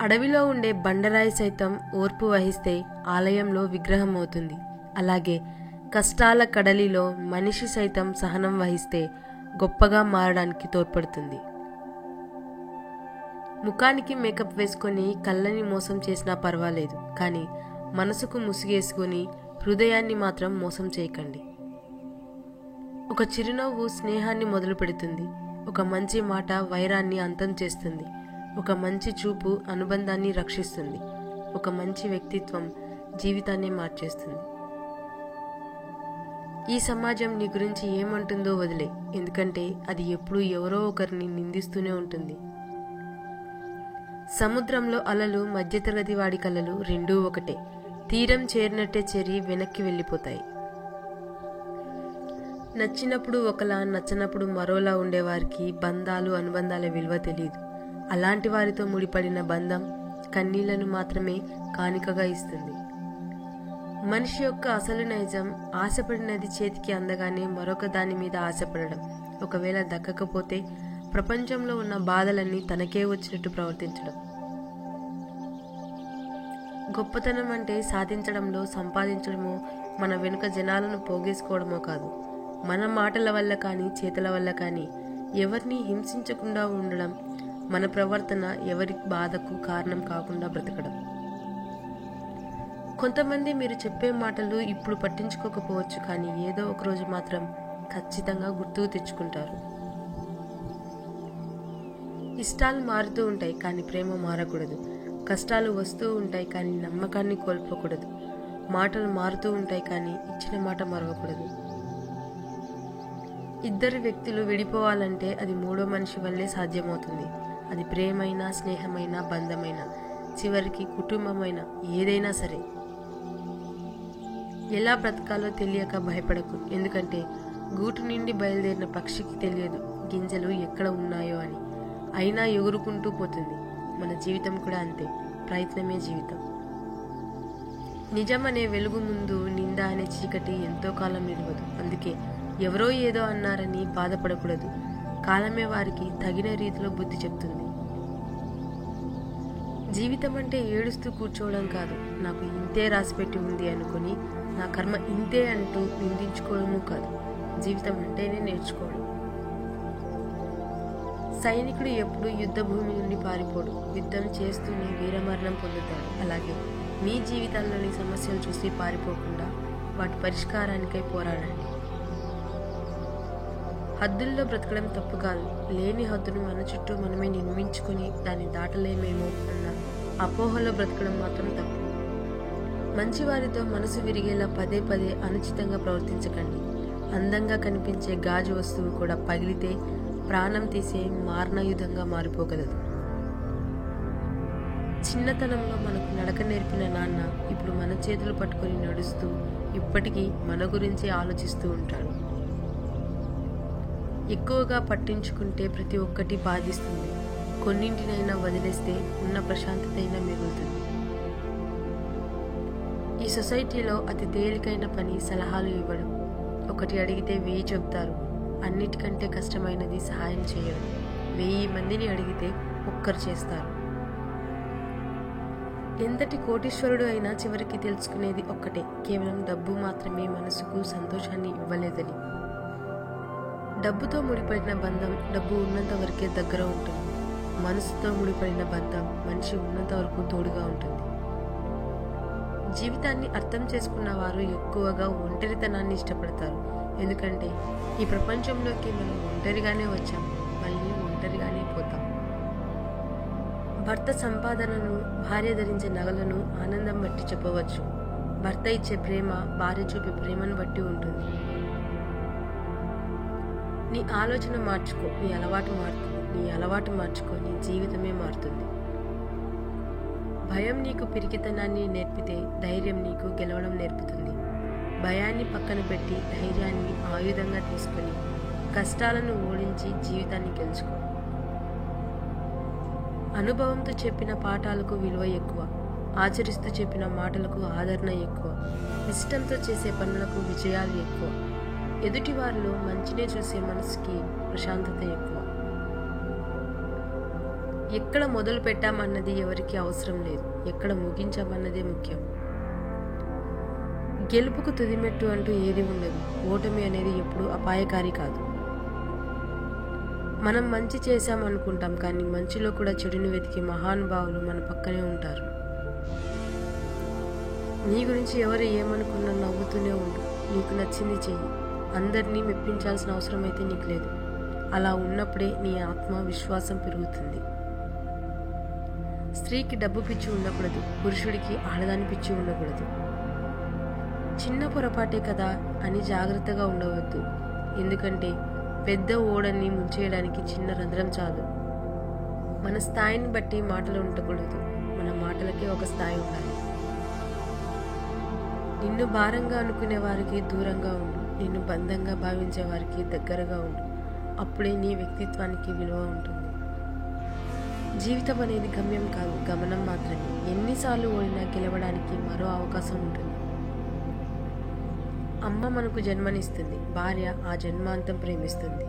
అడవిలో ఉండే బండరాయి సైతం ఓర్పు వహిస్తే ఆలయంలో విగ్రహం అవుతుంది. అలాగే కష్టాల కడలిలో మనిషి సైతం సహనం వహిస్తే గొప్పగా మారడానికి తోడ్పడుతుంది. ముఖానికి మేకప్ వేసుకొని కళ్ళని మోసం చేసినా పర్వాలేదు, కానీ మనసుకు ముసుగేసుకొని హృదయాన్ని మాత్రం మోసం చేయకండి. ఒక చిరునవ్వు స్నేహాన్ని మొదలు పెడుతుంది. ఒక మంచి మాట వైరాన్ని అంతం చేస్తుంది. ఒక మంచి చూపు అనుబంధాన్ని రక్షిస్తుంది. ఒక మంచి వ్యక్తిత్వం జీవితాన్ని మార్చేస్తుంది. ఈ సమాజం నీ గురించి ఏమంటుందో వదిలే, ఎందుకంటే అది ఎప్పుడూ ఎవరో ఒకరిని నిందిస్తూనే ఉంటుంది. సముద్రంలో అలలు మధ్యతరగతి వాడి కలలు రెండూ ఒకటే. తీరం చేరినట్టే చేరి వెనక్కి వెళ్ళిపోతాయి. నచ్చినప్పుడు ఒకలా, నచ్చనప్పుడు మరోలా ఉండేవారికి బంధాలు అనుబంధాల విలువ తెలియదు. అలాంటి వారితో ముడిపడిన బంధం కన్నీళ్లను మాత్రమే కానుకగా ఇస్తుంది. మనిషి యొక్క అసలు నైజం ఆశపడినది చేతికి అందగానే మరొక దాని మీద ఆశపడడం. ఒకవేళ దక్కకపోతే ప్రపంచంలో ఉన్న బాధలన్నీ తనకే వచ్చినట్టు ప్రవర్తించడం. గొప్పతనం అంటే సాధించడంలో, సంపాదించడమో, మన వెనుక జనాలను పోగేసుకోవడమో కాదు. మన మాటల వల్ల కానీ చేతల వల్ల కానీ ఎవరిని హింసించకుండా ఉండడం, మన ప్రవర్తన ఎవరి బాధకు కారణం కాకుండా బ్రతకడం. కొంతమంది మీరు చెప్పే మాటలు ఇప్పుడు పట్టించుకోకపోవచ్చు, కానీ ఏదో ఒక రోజు మాత్రం ఖచ్చితంగా గుర్తుకు తెచ్చుకుంటారు. ఇష్టాలు మారుతూ ఉంటాయి, కానీ ప్రేమ మారకూడదు. కష్టాలు వస్తూ ఉంటాయి, కానీ నమ్మకాన్ని కోల్పోకూడదు. మాటలు మారుతూ ఉంటాయి, కానీ ఇచ్చిన మాట మరవకూడదు. ఇద్దరు వ్యక్తులు విడిపోవాలంటే అది మూడో మనిషి వల్లే సాధ్యమవుతుంది. అది ప్రేమైనా, స్నేహమైనా, బంధమైనా, చివరికి కుటుంబమైనా, ఏదైనా సరే. ఎలా బ్రతకాలో తెలియక భయపడకు, ఎందుకంటే గూటు నుండి బయలుదేరిన పక్షికి తెలియదు గింజలు ఎక్కడ ఉన్నాయో అని. అయినా ఎగురుకుంటూ పోతుంది. మన జీవితం కూడా అంతే. ప్రయత్నమే జీవితం. నిజం అనే వెలుగు ముందు నింద అనే చీకటి ఎంతో కాలం నిలవదు. అందుకే ఎవరో ఏదో అన్నారని బాధపడకూడదు. కాలమే వారికి తగిన రీతిలో బుద్ధి చెప్తుంది. జీవితం అంటే ఏడుస్తూ కూర్చోవడం కాదు. నాకు ఇంతే రాసిపెట్టి ఉంది అనుకుని నా కర్మ ఇంతే అంటూ నిందించుకోవడము కాదు. జీవితం అంటేనే నేర్చుకోవడం. సైనికుడు ఎప్పుడు యుద్ధ భూమి నుండి పారిపోడు, యుద్ధం చేస్తూనే వీరమరణం పొందుతాడు. అలాగే మీ జీవితాల్లోని సమస్యలు చూసి పారిపోకుండా వాటి పరిష్కారానికై పోరాడండి. హద్దుల్లో బ్రతకడం తప్పు కాదు. లేని హద్దును మన చుట్టూ మనమే నిర్మించుకుని దాన్ని దాటలేమేమో అన్న అపోహలో బ్రతకడం మాత్రం తప్పు. మంచివారితో మనసు విరిగేలా పదే పదే అనుచితంగా ప్రవర్తించకండి. అందంగా కనిపించే గాజు వస్తువు కూడా పగిలితే ప్రాణం తీసే మారణాయుధంగా మారిపోగలదు. చిన్నతనంలో మనకు నడక నేర్పిన నాన్న ఇప్పుడు మన చేతులు పట్టుకొని నడుస్తూ ఇప్పటికీ మన గురించి ఆలోచిస్తూ ఉంటాడు. ఎక్కువగా పట్టించుకుంటే ప్రతి ఒక్కటి బాధిస్తుంది. కొన్నింటినైనా వదిలేస్తే ఉన్న ప్రశాంతత అయినా మిగులుతుంది. ఈ సొసైటీలో అతి తేలికైన పని సలహాలు ఇవ్వడం. ఒకటి అడిగితే 1000 చెబుతారు. అన్నిటికంటే కష్టమైనది సహాయం చేయడం. 1000 మందిని అడిగితే ఒక్కరు చేస్తారు. ఎంతటి కోటీశ్వరుడు అయినా చివరికి తెలుసుకునేది ఒక్కటే, కేవలం డబ్బు మాత్రమే మనసుకు సంతోషాన్ని ఇవ్వలేదని. డబ్బుతో ముడిపడిన బంధం డబ్బు ఉన్నంత వరకే దగ్గర ఉంటుంది. మనసుతో ముడిపడిన బంధం మనిషి ఉన్నంత వరకు తోడుగా ఉంటుంది. జీవితాన్ని అర్థం చేసుకున్న వారు ఎక్కువగా ఒంటరితనాన్ని ఇష్టపడతారు. ఎందుకంటే ఈ ప్రపంచంలోకి మనం ఒంటరిగానే వచ్చాం, మళ్ళీ ఒంటరిగానే పోతాం. భర్త సంపాదనను, భార్య ధరించే నగలను ఆనందం బట్టి చెప్పవచ్చు. భర్త ఇచ్చే ప్రేమ భార్య చూపే ప్రేమను బట్టి ఉంటుంది. నీ ఆలోచన మార్చుకో, నీ అలవాటు మారుతుంది. నీ అలవాటు మార్చుకో, నీ జీవితమే మారుతుంది. భయం నీకు పిరికితనాన్ని నేర్పితే ధైర్యం నీకు గెలవడం నేర్పుతుంది. భయాన్ని పక్కన పెట్టి ధైర్యాన్ని ఆయుధంగా తీసుకొని కష్టాలను ఓడించి జీవితాన్ని గెలుచుకో. అనుభవంతో చెప్పిన పాఠాలకు విలువ ఎక్కువ, ఆచరిస్తూ చెప్పిన మాటలకు ఆదరణ ఎక్కువ, ఇష్టంతో చేసే పనులకు విజయాలు ఎక్కువ. ఎదుటి వారిలో మంచినే చూసే మనసుకి ప్రశాంతత ఎక్కువ. ఎక్కడ మొదలు పెట్టామన్నది ఎవరికి అవసరం లేదు, ఎక్కడ ముగించామన్నదే ముఖ్యం. గెలుపుకు తుదిమెట్టు అంటూ ఏది ఉండదు. ఓటమి అనేది ఎప్పుడూ అపాయకారి కాదు. మనం మంచి చేశామనుకుంటాం, కానీ మంచిలో కూడా చెడుని వెతికే మహానుభావులు మన పక్కనే ఉంటారు. నీ గురించి ఎవరు ఏమనుకున్నా నవ్వుతూనే ఉండు. నీకు నచ్చింది చెయ్యి. అందరినీ మెప్పించాల్సిన అవసరం అయితే నీకు లేదు. అలా ఉన్నప్పుడే నీ ఆత్మ విశ్వాసం పెరుగుతుంది. స్త్రీకి డబ్బు పిచ్చి ఉండకూడదు, పురుషుడికి ఆడదాని పిచ్చి ఉండకూడదు. చిన్న పొరపాటే కదా అని జాగ్రత్తగా ఉండవద్దు. ఎందుకంటే పెద్ద ఓడని ముంచేయడానికి చిన్న రంధ్రం చాలు. మన స్థాయిని బట్టి మాటలు ఉండకూడదు. మన మాటలకే ఒక స్థాయి ఉండాలి. నిన్ను భారంగా అనుకునే వారికి దూరంగా ఉండు. నిన్ను బంధంగా భావించే వారికి దగ్గరగా ఉండు. అప్పుడే నీ వ్యక్తిత్వానికి విలువ ఉంటుంది. జీవితం అనేది గమ్యం కాదు, గమనం మాత్రమే. ఎన్నిసార్లు ఓడినా గెలవడానికి మరో అవకాశం ఉంటుంది. అమ్మ మనకు జన్మనిస్తుంది, భార్య ఆ జన్మాంతం ప్రేమిస్తుంది.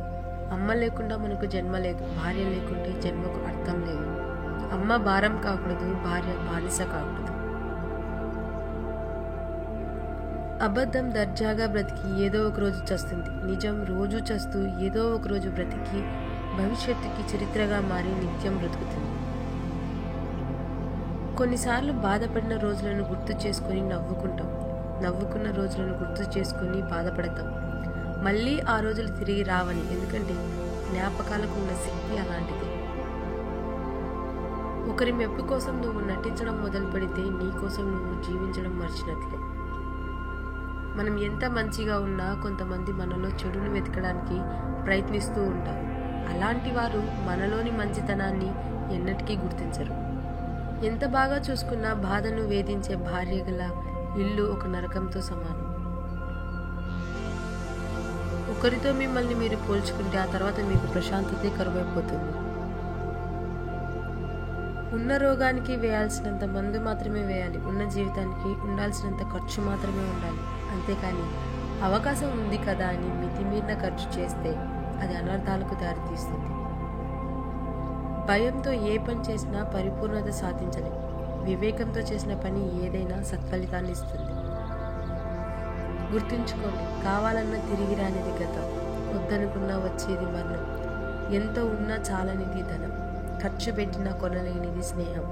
అమ్మ లేకుండా మనకు జన్మ లేదు, భార్య లేకుంటే జన్మకు అర్థం లేదు. అమ్మ భారం కాకూడదు, భార్య బానిస కాకూడదు. అబద్ధం దర్జాగా బ్రతికి ఏదో ఒక రోజు చస్తుంది. నిజం రోజు చస్తూ ఏదో ఒక రోజు బ్రతికి భవిష్యత్తుకి చరిత్రగా మారి నిత్యం బ్రతుకుతుంది. కొన్నిసార్లు బాధపడిన రోజులను గుర్తు చేసుకుని నవ్వుకుంటాం. నవ్వుకున్న రోజులను గుర్తు చేసుకుని బాధపడతాం. మళ్ళీ ఆ రోజులు తిరిగి రావని. ఎందుకంటే జ్ఞాపకాలకు ఉన్న శక్తి అలాంటిది. ఒకరి మెప్పు కోసం నువ్వు నటించడం మొదలు పెడితే నీ కోసం నువ్వు జీవించడం మర్చినట్లే. మనం ఎంత మంచిగా ఉన్నా కొంతమంది మనలో చెడును వెతకడానికి ప్రయత్నిస్తూ ఉంటారు. అలాంటి వారు మనలోని మంచితనాన్ని ఎన్నటికీ గుర్తించరు. ఎంత బాగా చూసుకున్నా బాధను వేధించే భార్య గల ఇల్లు ఒక నరకంతో సమానం. ఒకరితో మిమ్మల్ని మీరు పోల్చుకుంటే ఆ తర్వాత మీకు ప్రశాంతతే కరువైపోతుంది. ఉన్న రోగానికి వేయాల్సినంత మందు మాత్రమే వేయాలి. ఉన్న జీవితానికి ఉండాల్సినంత ఖర్చు మాత్రమే ఉండాలి. అంతేకాని అవకాశం ఉంది కదా అని మితిమీరిన ఖర్చు చేస్తే అది అనర్థాలకు దారితీస్తుంది. భయంతో ఏ పని చేసినా పరిపూర్ణత సాధించలేం. వివేకంతో చేసిన పని ఏదైనా సత్ఫలితాన్ని ఇస్తుంది. గుర్తుంచుకోండి, కావాలన్నా తిరిగి రానిది గతం, వద్దనుకున్నా వచ్చేది మరణం, ఎంత ఉన్నా చాలనిది ధనం, ఖర్చు పెట్టినా కొనలేనిది స్నేహం.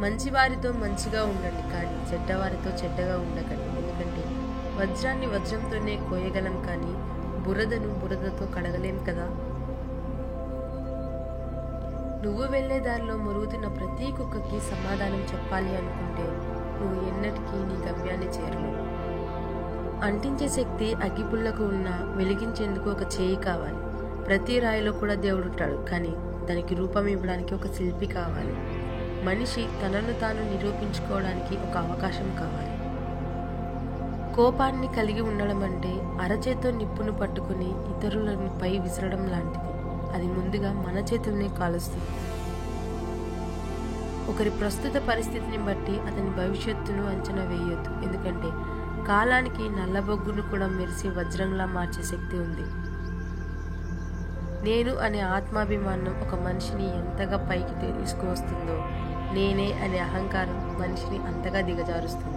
మంచివారితో మంచిగా ఉండండి, కానీ చెడ్డవారితో చెడ్డగా ఉండకండి. ఎందుకంటే వజ్రాన్ని వజ్రంతోనే కోయగలం, కానీ బురదను బురదతో కడగలేం కదా. నువ్వు వెళ్లే దారిలో మురుగుతున్న ప్రతి కుక్కకి సమాధానం చెప్పాలి అనుకుంటే నువ్వు ఎన్నటికీ నీ గమ్యాన్ని చేరలేవు. అంటించే శక్తి అగ్గిపుల్లకు ఉన్నా వెలిగించేందుకు ఒక చేయి కావాలి. ప్రతి రాయిలో కూడా దేవుడు ఉంటాడు, కానీ దానికి రూపం ఇవ్వడానికి ఒక శిల్పి కావాలి. మనిషి తనను తాను నిరూపించుకోవడానికి ఒక అవకాశం కావాలి. కోపాన్ని కలిగి ఉండడం అంటే అరచేత్తో నిప్పును పట్టుకుని ఇతరులను పై విసరడం లాంటిది. అది ముందుగా మన చేతుల్ని కాలుస్తుంది. ఒకరి ప్రస్తుత పరిస్థితిని బట్టి అతని భవిష్యత్తును అంచనా వేయొద్దు. ఎందుకంటే కాలానికి నల్లబొగ్గును కూడా మెరిసి వజ్రంలా మార్చే శక్తి ఉంది. నేను అనే ఆత్మాభిమానం ఒక మనిషిని ఎంతగా పైకి తీసుకువస్తుందో, నేనే అనే అహంకారం మనిషిని అంతగా దిగజారుస్తుంది.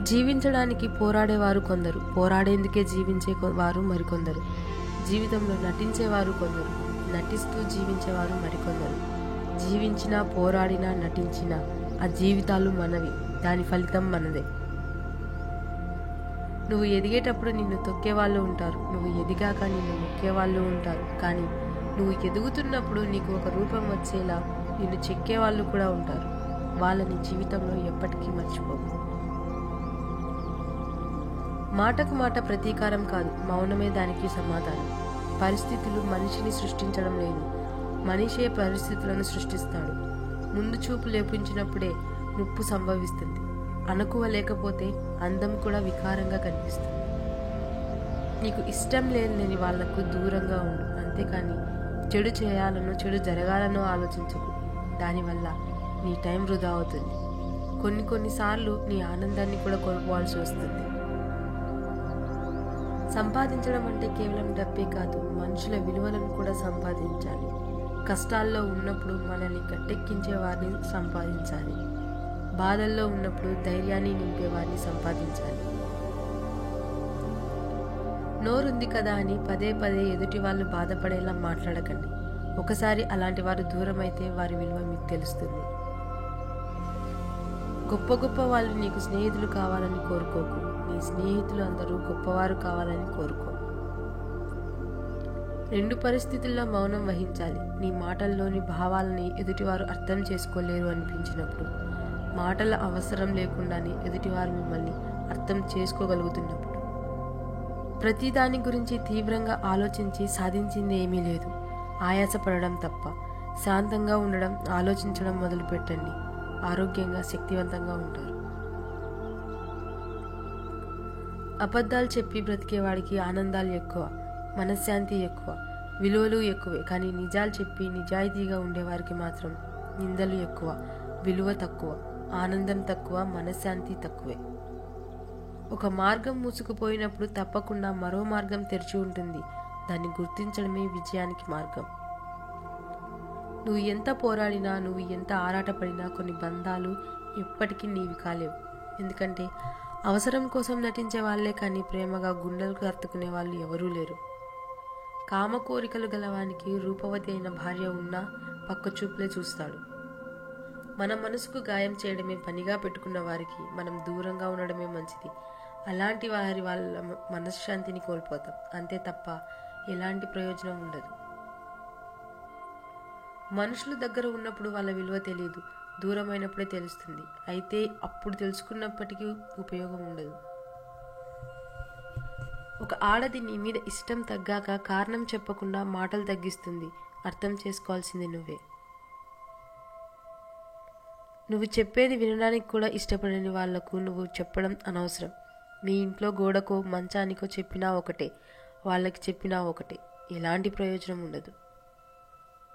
జీవించడానికి పోరాడేవారు కొందరు, పోరాడేందుకే జీవించే వారు మరికొందరు. జీవితంలో నటించేవారు కొందరు, నటిస్తూ జీవించేవారు మరికొందరు. జీవించినా, పోరాడినా, నటించినా ఆ జీవితాలు మనవి, దాని ఫలితం మనదే. నువ్వు ఎదిగేటప్పుడు నిన్ను తొక్కేవాళ్ళు ఉంటారు, నువ్వు ఎదిగాక నిన్ను మొక్కేవాళ్ళు ఉంటారు. కానీ నువ్వు ఎదుగుతున్నప్పుడు నీకు ఒక రూపం వచ్చేలా నిన్ను చెక్కేవాళ్ళు కూడా ఉంటారు. వాళ్ళని జీవితంలో ఎప్పటికీ మర్చిపోవు. మాటకు మాట ప్రతీకారం కాదు, మౌనమే దానికి సమాధానం. పరిస్థితులు మనిషిని సృష్టించడం లేదు, మనిషే పరిస్థితులను సృష్టిస్తాడు. ముందు చూపు లేపించినప్పుడే ముప్పు సంభవిస్తుంది. అణకువ లేకపోతే అందం కూడా వికారంగా కనిపిస్తుంది. నీకు ఇష్టం లేని వాళ్లకు దూరంగా ఉండు, అంతేకాని చెడు చేయాలనో చెడు జరగాలనో ఆలోచించకు. దానివల్ల నీ టైం వృధా అవుతుంది. కొన్నిసార్లు నీ ఆనందాన్ని కూడా కోల్పోవాల్సి వస్తుంది. సంపాదించడం అంటే కేవలం డబ్బే కాదు, మనుషుల విలువలను కూడా సంపాదించాలి. కష్టాల్లో ఉన్నప్పుడు మనల్ని గట్టెక్కించే వారిని సంపాదించాలి. బాధల్లో ఉన్నప్పుడు ధైర్యాన్ని నింపే వారిని సంపాదించాలి. నోరుంది కదా అని పదే పదే ఎదుటి వాళ్ళు బాధపడేలా మాట్లాడకండి. ఒకసారి అలాంటి వారు దూరమైతే వారి విలువ మీకు తెలుస్తుంది. గొప్ప గొప్ప వాళ్ళు నీకు స్నేహితులు కావాలని కోరుకోకు, నీ స్నేహితులు అందరూ గొప్పవారు కావాలని కోరుకో. 2 పరిస్థితుల్లో మౌనం వహించాలి. నీ మాటల్లోని భావాలని ఎదుటివారు అర్థం చేసుకోలేరు అనిపించినప్పుడు, మాటల అవసరం లేకుండానే ఎదుటివారు మిమ్మల్ని అర్థం చేసుకోగలుగుతున్నప్పుడు. ప్రతి దాని గురించి తీవ్రంగా ఆలోచించి సాధించింది ఏమీ లేదు, ఆయాసపడడం తప్ప. శాంతంగా ఉండడం, ఆలోచించడం మొదలు పెట్టండి. ఆరోగ్యంగా, శక్తివంతంగా ఉంటారు. అబద్ధాలు చెప్పి బ్రతికేవాడికి ఆనందాలు ఎక్కువ, మనశ్శాంతి ఎక్కువ, విలువలు ఎక్కువే. కానీ నిజాలు చెప్పి నిజాయితీగా ఉండేవారికి మాత్రం నిందలు ఎక్కువ, విలువ తక్కువ, ఆనందం తక్కువ, మనశ్శాంతి తక్కువే. ఒక మార్గం మూసుకుపోయినప్పుడు తప్పకుండా మరో మార్గం తెరిచి ఉంటుంది. దాన్ని గుర్తించడమే విజయానికి మార్గం. నువ్వు ఎంత పోరాడినా, నువ్వు ఎంత ఆరాటపడినా కొన్ని బంధాలు ఎప్పటికీ నీవి కాలేవు. ఎందుకంటే అవసరం కోసం నటించే వాళ్లే కానీ ప్రేమగా గుండెలకు హత్తుకునే వాళ్ళు ఎవరూ లేరు. కామ కోరికలు గలవానికి రూపవతి అయిన భార్య ఉన్నా పక్క చూపులే చూస్తాడు. మన మనసుకు గాయం చేయడమే పనిగా పెట్టుకున్న వారికి మనం దూరంగా ఉండడమే మంచిది. అలాంటి వాళ్ళ మనశ్శాంతిని కోల్పోతాం, అంతే తప్ప ఎలాంటి ప్రయోజనం ఉండదు. మనుషుల దగ్గర ఉన్నప్పుడు వాళ్ళ విలువ తెలియదు, దూరమైనప్పుడే తెలుస్తుంది. అయితే అప్పుడు తెలుసుకున్నప్పటికీ ఉపయోగం ఉండదు. ఒక ఆడది నీ మీద ఇష్టం తగ్గాక కారణం చెప్పకుండా మాటలు తగ్గిస్తుంది. అర్థం చేసుకోవాల్సింది నువ్వే. నువ్వు చెప్పేది వినడానికి కూడా ఇష్టపడని వాళ్లకు నువ్వు చెప్పడం అనవసరం. మీ ఇంట్లో గోడకో మంచానికో చెప్పినా ఒకటే, వాళ్ళకి చెప్పినా ఒకటే. ఎలాంటి ప్రయోజనం ఉండదు.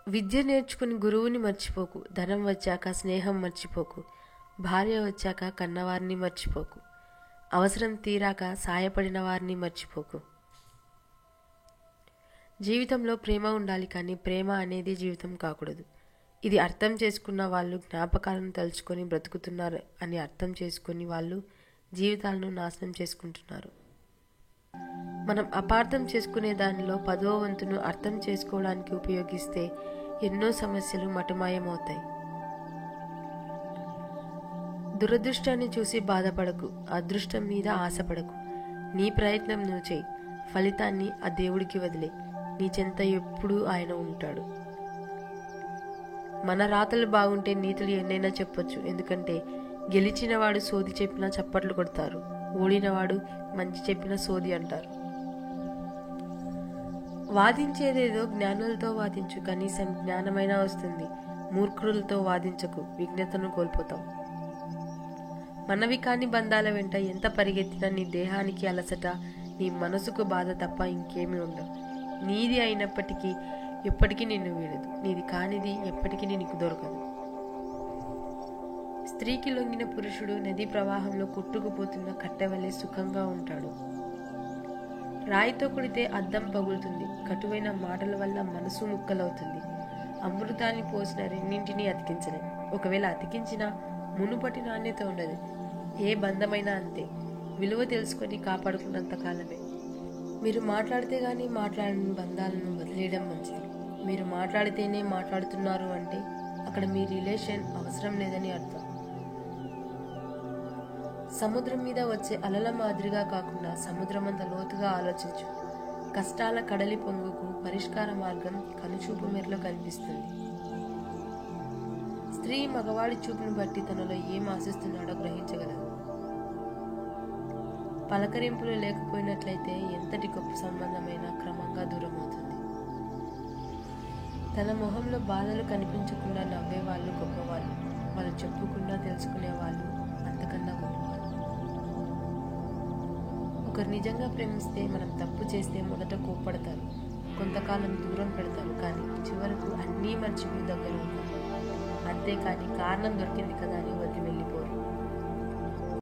విద్య నేర్చుకుని గురువుని మర్చిపోకు. ధనం వచ్చాక స్నేహం మర్చిపోకు. భార్య వచ్చాక కన్నవారిని మర్చిపోకు. అవసరం తీరాక సాయపడిన వారిని మర్చిపోకు. జీవితంలో ప్రేమ ఉండాలి, కానీ ప్రేమ అనేది జీవితం కాకూడదు. ఇది అర్థం చేసుకున్న వాళ్ళు జ్ఞాపకాలను తలుచుకొని బ్రతుకుతున్నారు అని అర్థం చేసుకుని వాళ్ళు జీవితాలను నాశనం చేసుకుంటున్నారు. మనం అపార్థం చేసుకునే దానిలో 10వ వంతును అర్థం చేసుకోవడానికి ఉపయోగిస్తే ఎన్నో సమస్యలు మటుమాయమవుతాయి. దురదృష్టాన్ని చూసి బాధపడకు, అదృష్టం మీద ఆశపడకు. నీ ప్రయత్నం నువ్వు చేయి, ఫలితాన్ని ఆ దేవుడికి వదిలే. నీ చెంత ఎప్పుడూ ఆయన ఉంటాడు. మన రాతలు బాగుంటే నీతులు ఎన్నైనా చెప్పొచ్చు. ఎందుకంటే గెలిచినవాడు సోది చెప్పినా చప్పట్లు కొడతారు, ఓడినవాడు మంచి చెప్పినా సోది అంటారు. వాదించేదేదో జ్ఞానులతో వాదించు, కనీసం జ్ఞానమైనా వస్తుంది. మూర్ఖులతో వాదించకు, విజ్ఞతను కోల్పోతావు. మనవి కాని బంధాల వెంట ఎంత పరిగెత్తినా నీ దేహానికి అలసట, నీ మనసుకు బాధ తప్ప ఇంకేమీ ఉండవు. నీది అయినప్పటికీ ఎప్పటికీ నిన్ను వీడదు, నీది కానిది ఎప్పటికీ నీకు దొరకదు. స్త్రీకి లొంగిన పురుషుడు నదీ ప్రవాహంలో కొట్టుకుపోతున్న కట్టెవలే సుఖంగా ఉంటాడు. రాయితో కొడితే అద్దం పగులుతుంది, కటువైన మాటల వల్ల మనసు ముక్కలవుతుంది. అమృతాన్ని పోసిన రెండింటినీ అతికించలేం. ఒకవేళ అతికించినా మునుపటి నాణ్యత ఉండదు. ఏ బంధమైనా అంతే, విలువ తెలుసుకొని కాపాడుకున్నంత కాలమే. మీరు మాట్లాడితే గానీ మాట్లాడని బంధాలను వదిలేయడం మంచిది. మీరు మాట్లాడితేనే మాట్లాడుతున్నారు అంటే అక్కడ మీ రిలేషన్ అవసరం లేదని అర్థం. సముద్రం మీద వచ్చే అలల మాదిరిగా కాకుండా సముద్రమంత లోతుగా ఆలోచించు. కష్టాల కడలి పొంగుకు పరిష్కార మార్గం కనుచూపు మేరలో కనిపిస్తుంది. స్త్రీ మగవాడి చూపును బట్టి తనలో ఏం ఆశిస్తున్నాడో గ్రహించగలదు. పలకరింపులు లేకపోయినట్లయితే ఎంతటి గొప్ప సంబంధమైనా క్రమంగా దూరం అవుతుంది. తన మొహంలో బాధలు కనిపించకుండా నవ్వే వాళ్ళు గొప్పవాళ్ళు, వాళ్ళు చెప్పుకుండా తెలుసుకునే వాళ్ళు అంతకన్నా గొప్పవాళ్ళు. ఒకరు నిజంగా ప్రేమిస్తే మనం తప్పు చేస్తే మొదట కోప్పడతారు, కొంతకాలం దూరం పెడతారు, కానీ చివరకు అన్నీ మర్చిపోయి దగ్గర ఉంటారు. అంతేకాని కారణం దొరికింది కదా అని వదిలి వెళ్ళిపోతారు.